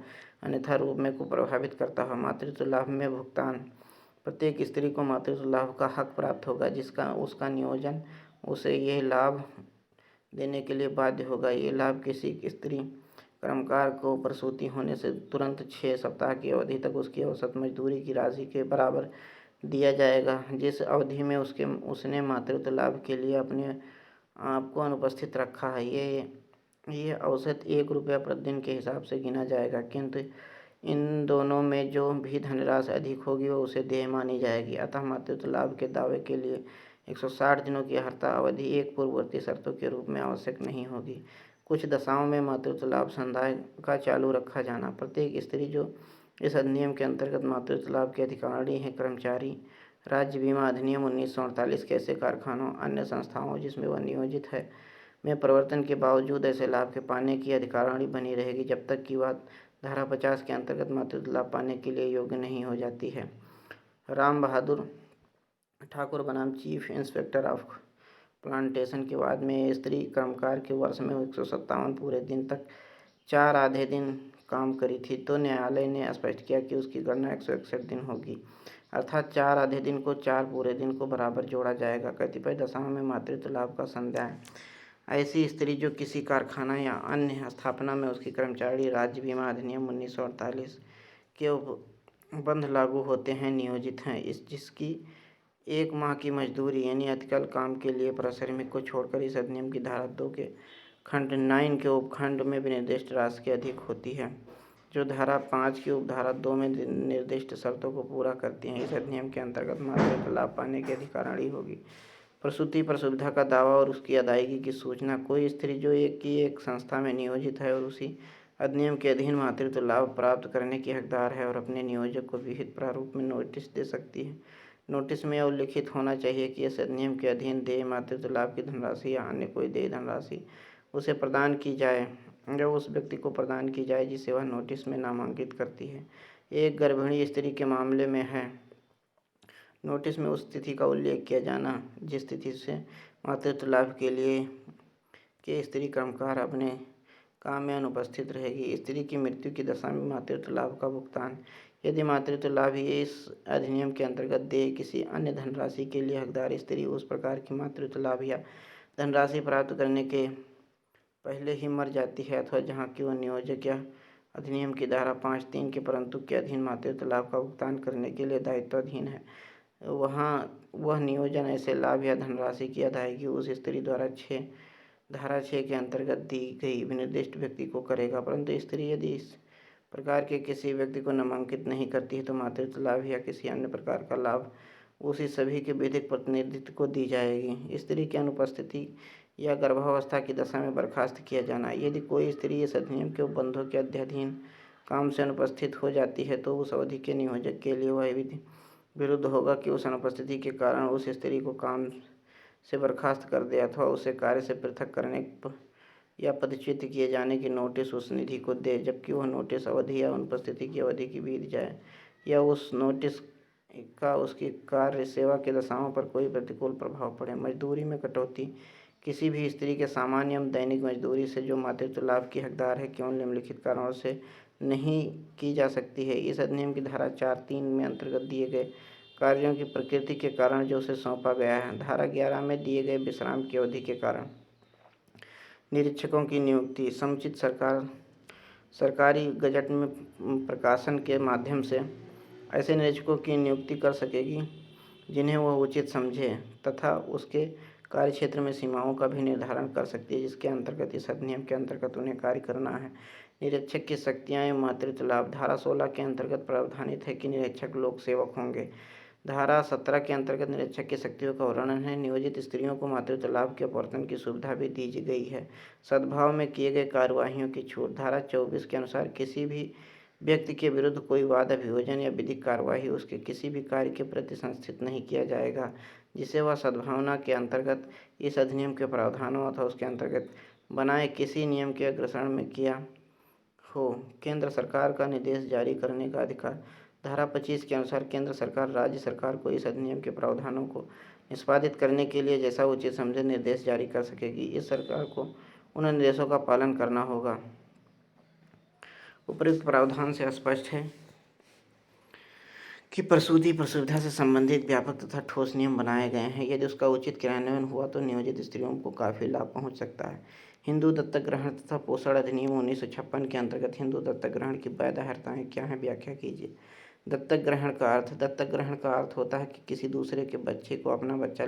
अन्यथा रूप में को प्रभावित करता हो। मातृत्व लाभ में भुगतान। प्रत्येक स्त्री को मातृत्व लाभ का हक प्राप्त होगा, जिसका उसका नियोजन उसे यह लाभ देने के लिए बाध्य होगा। ये लाभ किसी स्त्री कर्मकार को प्रसूति होने से तुरंत 6 सप्ताह की अवधि तक उसकी औसत मजदूरी की राशि के बराबर दिया जाएगा, जिस अवधि में उसने मातृत्व लाभ के लिए अपने आप को अनुपस्थित रखा है। ये औसत 1 रुपया प्रतिदिन के हिसाब से गिना जाएगा, किंतु इन दोनों में जो भी धनराशि अधिक होगी वह उसे देय मानी जाएगी। अतः मातृत्व लाभ के दावे के लिए 160 दिनों की अर्हता अवधि एक पूर्ववर्ती शर्तों के रूप में आवश्यक नहीं होगी। कुछ दशाओं में मातृत्व लाभ संदाय का चालू रखा जाना। प्रत्येक स्त्री जो इस अधिनियम के अंतर्गत मातृत्व लाभ के अधिकारी हैं, कर्मचारी राज्य बीमा अधिनियम 1948 के ऐसे कारखानों अन्य संस्थाओं जिसमें वह नियोजित है में परिवर्तन के बावजूद ऐसे लाभ के पाने की अधिकारिणी बनी रहेगी जब तक कि वह धारा 50 के अंतर्गत मातृत्व लाभ पाने के लिए योग्य नहीं हो जाती है। राम बहादुर ठाकुर बनाम चीफ इंस्पेक्टर ऑफ प्लांटेशन के बाद में स्त्री कर्मकार के वर्ष में 157 पूरे दिन तक 4 आधे दिन काम करी थी, तो न्यायालय ने स्पष्ट किया कि उसकी गणना 161 दिन होगी, अर्थात 4 आधे दिन को 4 पूरे दिन को बराबर जोड़ा जाएगा। कतिपय दशाओं में मातृत्व लाभ का संदाय। ऐसी स्त्री जो किसी कारखाना या अन्य स्थापना में उसकी कर्मचारी राज्य बीमा अधिनियम 1948 के उपबंध लागू होते हैं नियोजित हैं, जिसकी 1 माह की मजदूरी यानी अतिकल काम के लिए परिश्रमिक को छोड़कर इस अधिनियम की धारा 2 के खंड 9 के उपखंड में विनिर्दिष्ट राशि के अधिक होती है, जो धारा 5 की उपधारा 2 में निर्दिष्ट शर्तों को पूरा करती हैं। इस अधिनियम के अंतर्गत मातृत्व लाभ पाने की अधिकारिणी होगी। प्रसूति पर सुविधा का दावा और उसकी अदायगी की सूचना। कोई स्त्री जो एक संस्था में नियोजित है और उसी अधिनियम के अधीन मातृत्व लाभ प्राप्त करने की हकदार है और अपने नियोजक को विहित प्रारूप में नोटिस दे सकती है। नोटिस में उल्लिखित होना चाहिए कि इस अधिनियम के अधीन देय मातृत्व लाभ की धनराशि या अन्य कोई देय धनराशि उसे प्रदान की जाए या उस व्यक्ति को प्रदान की जाए जिसे वह नोटिस में नामांकित करती है। एक गर्भिणी स्त्री के मामले में है नोटिस में उस तिथि का उल्लेख किया जाना जिस तिथि से मातृत्व लाभ के लिए के स्त्री कर्मकार अपने काम में अनुपस्थित रहेगी। स्त्री की मृत्यु की दशा में मातृत्व लाभ का भुगतान। यदि मातृत्व लाभ ही इस अधिनियम के अंतर्गत देय किसी अन्य धनराशि के लिए हकदार स्त्री उस प्रकार की मातृत्व लाभ या धनराशि प्राप्त करने के पहले ही मर जाती है अथवा जहाँ की वह नियोजक या अधिनियम की धारा 5(3) के परंतु के अधीन मातृत्व लाभ का भुगतान करने के लिए दायित्वाधीन है, वहाँ वह नियोजन ऐसे लाभ या धनराशि की अदायगी उस स्त्री द्वारा धारा 6 के अंतर्गत दी गई विनिर्दिष्ट व्यक्ति को करेगा। परंतु स्त्री यदि इस प्रकार के किसी व्यक्ति को नामांकित नहीं करती है तो मातृत्व लाभ या किसी अन्य प्रकार का लाभ उसी सभी के विधिक प्रतिनिधित्व को दी जाएगी। स्त्री की अनुपस्थिति या गर्भावस्था की दशा में बर्खास्त किया जाना। यदि कोई स्त्री इस अधिनियम के उपबंधों के अध्ययन काम से अनुपस्थित हो जाती है तो उस अवधि के नियोजक के लिए वह विधि विरुद्ध होगा कि उस अनुपस्थिति के कारण उस स्त्री को काम से बर्खास्त कर दे अथवा उसे कार्य से पृथक करने या पदच्युत किए जाने की नोटिस उस निधि को दे, जबकि वह नोटिस अवधि या अनुपस्थिति की अवधि की बीत जाए या उस नोटिस का उसकी कार्य सेवा के दशाओं पर कोई प्रतिकूल प्रभाव पड़े। मजदूरी में कटौती। किसी भी स्त्री के सामान्य एवं दैनिक मजदूरी से जो मातृत्व लाभ की हकदार है केवल निम्नलिखित कारणों से नहीं की जा सकती है। इस अधिनियम की धारा 4(3) में अंतर्गत दिए गए कार्यों की प्रकृति के कारण जो उसे सौंपा गया है। धारा 11 में दिए गए विश्राम की अवधि के कारण। निरीक्षकों की नियुक्ति। समुचित सरकारी गजट में प्रकाशन के माध्यम से ऐसे निरीक्षकों की नियुक्ति कर सकेगी जिन्हें वह उचित समझे तथा उसके कार्य क्षेत्र में सीमाओं का भी निर्धारण कर सकती है जिसके अंतर्गत इस अधिनियम के अंतर्गत उन्हें कार्य करना है। निरीक्षक की शक्तियाँ एवं मातृत्व लाभ। धारा 16 के अंतर्गत प्रावधानित है कि निरीक्षक लोक सेवक होंगे। धारा 17 के अंतर्गत निरीक्षक की शक्तियों का वर्णन है। नियोजित स्त्रियों को मातृत्व लाभ के अपवर्तन की सुविधा भी दी गई है। सद्भाव में किए गए कार्यवाहियों की छूट। धारा 24 के अनुसार किसी भी व्यक्ति के विरुद्ध कोई वाद अभियोजन या विधिक कार्यवाही उसके किसी भी कार्य के प्रति संस्थित नहीं किया जाएगा जिसे वह सद्भावना के अंतर्गत इस अधिनियम के प्रावधानों अथवा उसके अंतर्गत बनाए किसी नियम के अग्रसरण में किया हो। केंद्र सरकार का निर्देश जारी करने का अधिकार। धारा 25 के अनुसार केंद्र सरकार राज्य सरकार को इस अधिनियम के प्रावधानों को निष्पादित करने के लिए जैसा उचित समझे निर्देश जारी कर सकेगी। इस सरकार को उन निर्देशों का पालन करना होगा। उपयुक्त प्रावधान से स्पष्ट है कि प्रसूति प्रसुविधा से संबंधित व्यापक तथा ठोस नियम बनाए गए हैं। यदि उसका उचित क्रियान्वयन हुआ तो नियोजित स्त्रियों को काफ़ी लाभ पहुंच सकता है। हिंदू दत्तक ग्रहण तथा पोषण अधिनियम 1956 के अंतर्गत हिंदू दत्तक ग्रहण की वैध अर्हताएँ क्या हैं, व्याख्या कीजिए। दत्तक ग्रहण का अर्थ। दत्तक ग्रहण का अर्थ होता है कि किसी दूसरे के बच्चे को अपना बच्चा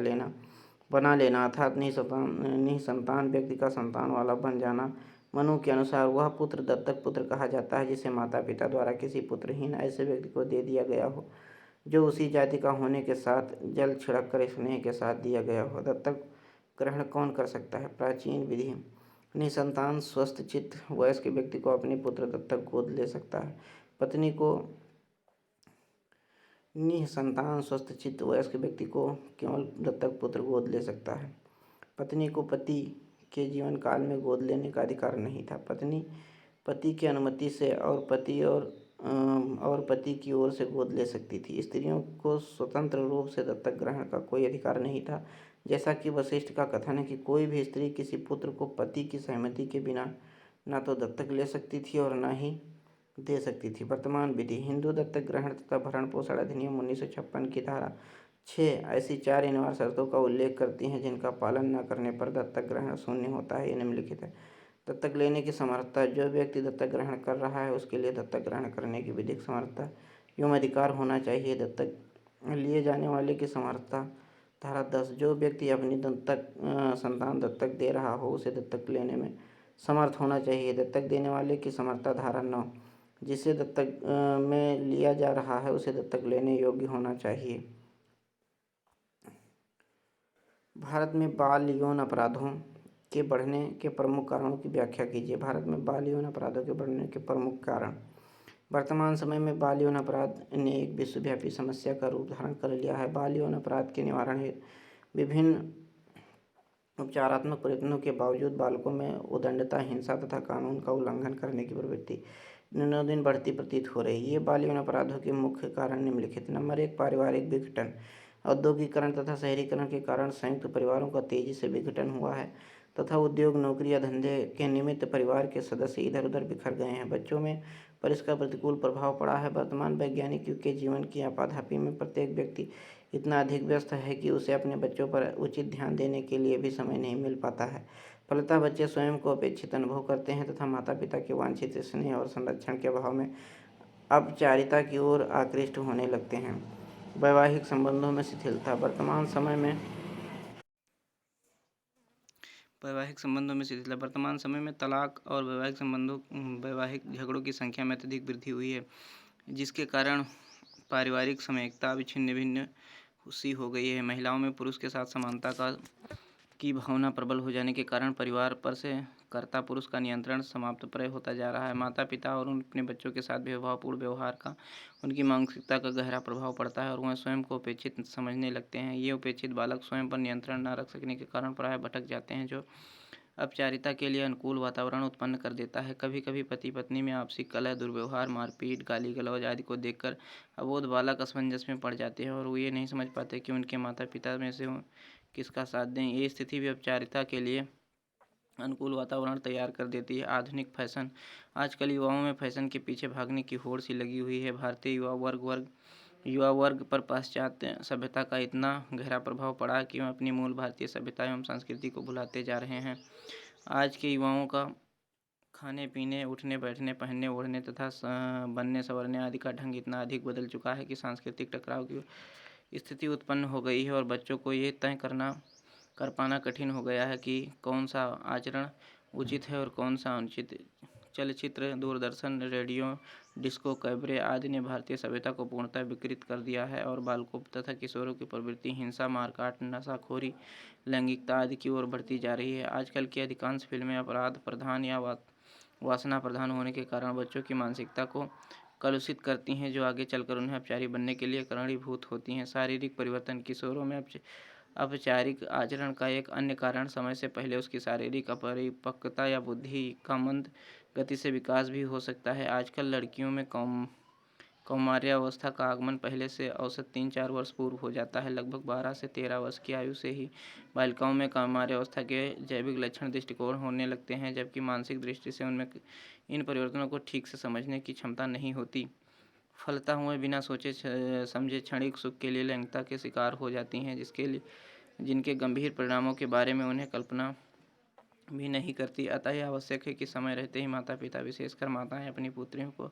बना लेना अर्थात निसंतान व्यक्ति का संतान वाला बन जाना। मनु के अनुसार वह पुत्र दत्तक पुत्र कहा जाता है जिसे माता पिता द्वारा किसी पुत्रहीन ऐसे व्यक्ति को दे दिया गया हो जो उसी जाति का होने के साथ जल छिड़क कर स्नेह के साथ दिया गया हो। दत्तक ग्रहण कौन कर सकता है? प्राचीन विधि। निसंतान स्वस्थ चित्त वयस्क व्यक्ति को अपने पुत्र दत्तक गोद ले सकता है। पत्नी को निसंतान स्वस्थ चित्त वयस्क व्यक्ति को केवल दत्तक पुत्र गोद ले सकता है। पत्नी को पति के जीवन काल में गोद लेने का अधिकार नहीं था। पत्नी पति की अनुमति से और पति की ओर से गोद ले सकती थी। स्त्रियों को स्वतंत्र रूप से दत्तक ग्रहण का कोई अधिकार नहीं था। जैसा कि वशिष्ठ का कथन है कि कोई भी स्त्री किसी पुत्र को पति की सहमति के बिना न तो दत्तक ले सकती थी और न ही दे सकती थी। वर्तमान विधि। हिंदू दत्तक ग्रहण तथा भरण पोषण अधिनियम 1956 की धारा 6 ऐसी 4 अनिवार्य शर्तों का उल्लेख करती हैं जिनका पालन न करने पर दत्तक ग्रहण शून्य होता है। ये निम्नलिखित है। दत्तक लेने की समर्थता। जो व्यक्ति दत्तक ग्रहण कर रहा है उसके लिए दत्तक ग्रहण करने की विधिक समर्थता एवं अधिकार होना चाहिए। दत्तक लिए जाने वाले की समर्थता। धारा 10 जो व्यक्ति अपनी संतान दत्तक दे रहा हो उसे दत्तक लेने में समर्थ होना चाहिए। दत्तक देने वाले की समर्थता। धारा 9 जिसे दत्तक में लिया जा रहा है उसे दत्तक लेने योग्य होना चाहिए। भारत में बाल यौन अपराधों के बढ़ने के प्रमुख कारणों की व्याख्या कीजिए। भारत में बाल यौन अपराधों के बढ़ने के प्रमुख कारण। वर्तमान समय में बाल यौन अपराध ने एक विश्वव्यापी समस्या का रूप धारण कर लिया है। बाल यौन अपराध के निवारण हेतु विभिन्न उपचारात्मक प्रयत्नों के बावजूद बालकों में उद्दंडता, हिंसा तथा कानून का उल्लंघन करने की प्रवृत्ति दिनों दिन बढ़ती प्रतीत हो रही है। ये बाल यौन अपराधों के मुख्य कारण निम्नलिखित। नंबर 1 पारिवारिक विघटन। औद्योगिकरण तथा शहरीकरण के कारण संयुक्त परिवारों का तेजी से विघटन हुआ है तथा उद्योग, नौकरी या धंधे के निमित्त परिवार के सदस्य इधर उधर बिखर गए हैं। बच्चों में पर इसका प्रतिकूल प्रभाव पड़ा है। वर्तमान वैज्ञानिक युग के जीवन की आपाधापी में प्रत्येक व्यक्ति इतना अधिक व्यस्त है कि उसे अपने बच्चों पर उचित ध्यान देने के लिए भी समय नहीं मिल पाता है। फलतः बच्चे स्वयं को अपेक्षित अनुभव करते हैं तथा माता पिता के वांछित स्नेह और संरक्षण के अभाव में औपचारिकता की ओर आकृष्ट होने लगते हैं। वैवाहिक संबंधों में शिथिलता। वर्तमान समय में तलाक और वैवाहिक झगड़ों की संख्या में अत्यधिक वृद्धि हुई है, जिसके कारण पारिवारिक समयकता छिन्न भिन्न सी हो गई है। महिलाओं में पुरुष के साथ समानता की भावना प्रबल हो जाने के कारण परिवार पर से कर्ता पुरुष का नियंत्रण समाप्तप्राय होता जा रहा है। माता पिता और अपने बच्चों के साथ भेदभावपूर्ण व्यवहार का उनकी मानसिकता का गहरा प्रभाव पड़ता है और वह स्वयं को उपेक्षित समझने लगते हैं। ये उपेक्षित बालक स्वयं पर नियंत्रण न रख सकने के कारण प्रायः भटक जाते हैं, जो औपचारिकता के लिए अनुकूल वातावरण उत्पन्न कर देता है। कभी कभी पति पत्नी में आपसी कलह, दुर्व्यवहार, मारपीट, गाली गलौज आदि को देखकर अबोध बालक असमंजस में पड़ जाते हैं और वो ये नहीं समझ पाते कि उनके माता पिता में से किसका साथ दें। ये स्थिति भी औपचारिकता के लिए अनुकूल वातावरण तैयार कर देती है। आधुनिक फैशन। आजकल युवाओं में फैशन के पीछे भागने की होड़ सी लगी हुई है। भारतीय युवा वर्ग पर पाश्चात्य सभ्यता का इतना गहरा प्रभाव पड़ा कि वह अपनी मूल भारतीय सभ्यता एवं संस्कृति को भुलाते जा रहे हैं। आज के युवाओं का खाने पीने, उठने बैठने, पहनने ओढ़ने तथा बनने संवरने आदि का ढंग इतना अधिक बदल चुका है कि सांस्कृतिक टकराव की स्थिति उत्पन्न हो गई है और बच्चों को ये तय कर पाना कठिन हो गया है कि कौन सा आचरण उचित है और कौन सा अनुचित। चलचित्र, दूरदर्शन, रेडियो, डिस्को, कैबरे आदि ने भारतीय सभ्यता को पूर्णतः विकृत कर दिया है और बालकों तथा किशोरों की प्रवृत्ति हिंसा, मारकाट, नशाखोरी, लैंगिकता आदि की ओर बढ़ती जा रही है। आजकल की अधिकांश फिल्में अपराध प्रधान या वासना प्रधान होने के कारण बच्चों की मानसिकता को कलुषित करती हैं, जो आगे चलकर उन्हें अपचारी बनने के लिए कारणीभूत होती हैं। शारीरिक परिवर्तन। किशोरों में अपचारिक आचरण का एक अन्य कारण समय से पहले उसकी शारीरिक अपरिपक्वता या बुद्धि का मंद गति से विकास भी हो सकता है। आजकल लड़कियों में कौमार्यावस्था का आगमन पहले से औसत 3-4 वर्ष पूर्व हो जाता है। लगभग 12 से 13 वर्ष की आयु से ही बालिकाओं में कौमार्यावस्था के जैविक लक्षण दृष्टिकोण होने लगते हैं, जबकि मानसिक दृष्टि से उनमें इन परिवर्तनों को ठीक से समझने की क्षमता नहीं होती। फलतः हुए बिना सोचे समझे क्षणिक सुख के लिए लैंगिकता के शिकार हो जाती हैं, जिनके गंभीर परिणामों के बारे में उन्हें कल्पना भी नहीं करती। अतः यह आवश्यक है कि समय रहते ही माता पिता, विशेषकर माताएं, अपनी पुत्रियों को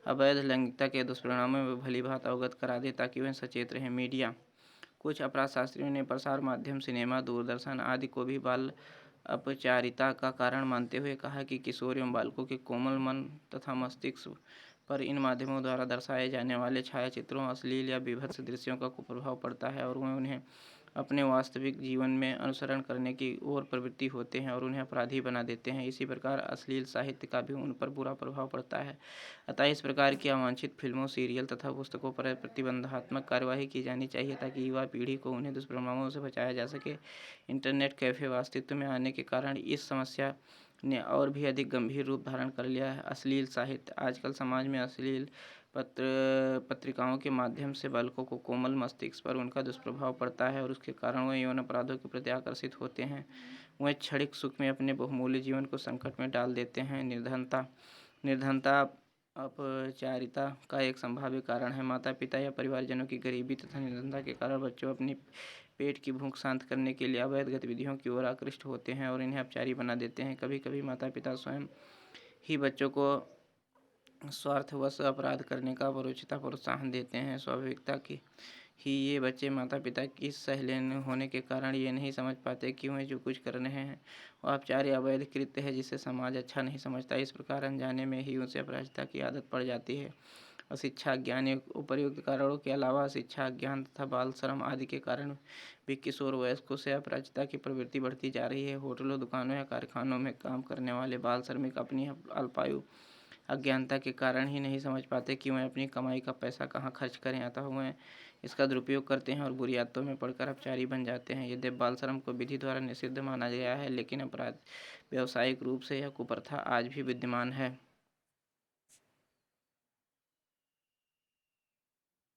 अवैध लैंगिकता के दुष्परिणामों में भलीभांत अवगत करा दें, ताकि वह सचेत रहें। मीडिया। कुछ अपराध शास्त्रियों ने प्रसार माध्यम, सिनेमा, दूरदर्शन आदि को भी बाल अपचारिता का कारण मानते हुए कहा कि किशोर एवं बालकों के कोमल मन तथा मस्तिष्क पर इन माध्यमों द्वारा दर्शाए जाने वाले छायाचित्रों, अश्लील या विभत्स दृश्यों का कुप्रभाव पड़ता है और वह उन्हें अपने वास्तविक जीवन में अनुसरण करने की ओर प्रवृत्ति होते हैं और उन्हें अपराधी बना देते हैं। इसी प्रकार अश्लील साहित्य का भी उन पर बुरा प्रभाव पड़ता है। अतः इस प्रकार की अवांछित फिल्मों, सीरियल तथा पुस्तकों पर प्रतिबंधात्मक कार्यवाही की जानी चाहिए, ताकि युवा पीढ़ी को उन्हें दुष्परिणामों से बचाया जा सके। इंटरनेट कैफे अस्तित्व में आने के कारण इस समस्या ने और भी अधिक गंभीर रूप धारण कर लिया है। अश्लील साहित्य। आजकल समाज में अश्लील पत्रिकाओं के माध्यम से बालकों को कोमल मस्तिष्क पर उनका दुष्प्रभाव पड़ता है और उसके कारण वह यौन अपराधों के प्रति आकर्षित होते हैं। वह क्षणिक सुख में अपने बहुमूल्य जीवन को संकट में डाल देते हैं। निर्धनता अपचारिता का एक संभाव्य कारण है। माता पिता या परिवारजनों की गरीबी तथा निर्धनता के कारण बच्चों अपनी पेट की भूख शांत करने के लिए अवैध गतिविधियों की ओर आकृष्ट होते हैं और इन्हें अपचारी बना देते हैं। कभी कभी माता पिता स्वयं ही बच्चों को स्वार्थवश अपराध करने का परोक्षता प्रोत्साहन देते हैं। स्वाभाविकता की ही ये बच्चे माता पिता की सहलेन होने के कारण ये नहीं समझ पाते कि वह जो कुछ कर रहे हैं वह अपचारी अवैध कृत्य है, जिसे समाज अच्छा नहीं समझता। इस प्रकार अनजाने में ही उसे अपराधिता की आदत पड़ जाती है। अशिक्षा, अज्ञान। उपर्युक्त कारणों के अलावा शिक्षा, अज्ञान तथा बाल श्रम आदि के कारण भी किशोर वयस्कों से अपराजिता की प्रवृत्ति बढ़ती जा रही है। होटलों, दुकानों या कारखानों में काम करने वाले बाल श्रमिक अपनी अल्पायु अज्ञानता के कारण ही नहीं समझ पाते कि वह अपनी कमाई का पैसा कहाँ खर्च करें, अतः वह इसका दुरुपयोग करते हैं और बुरी आदतों में पड़कर अपचारी बन जाते हैं। यद्यपि बाल श्रम को विधि द्वारा निषिद्ध माना गया है, लेकिन अपराध व्यावसायिक रूप से यह कुप्रथा आज भी विद्यमान है।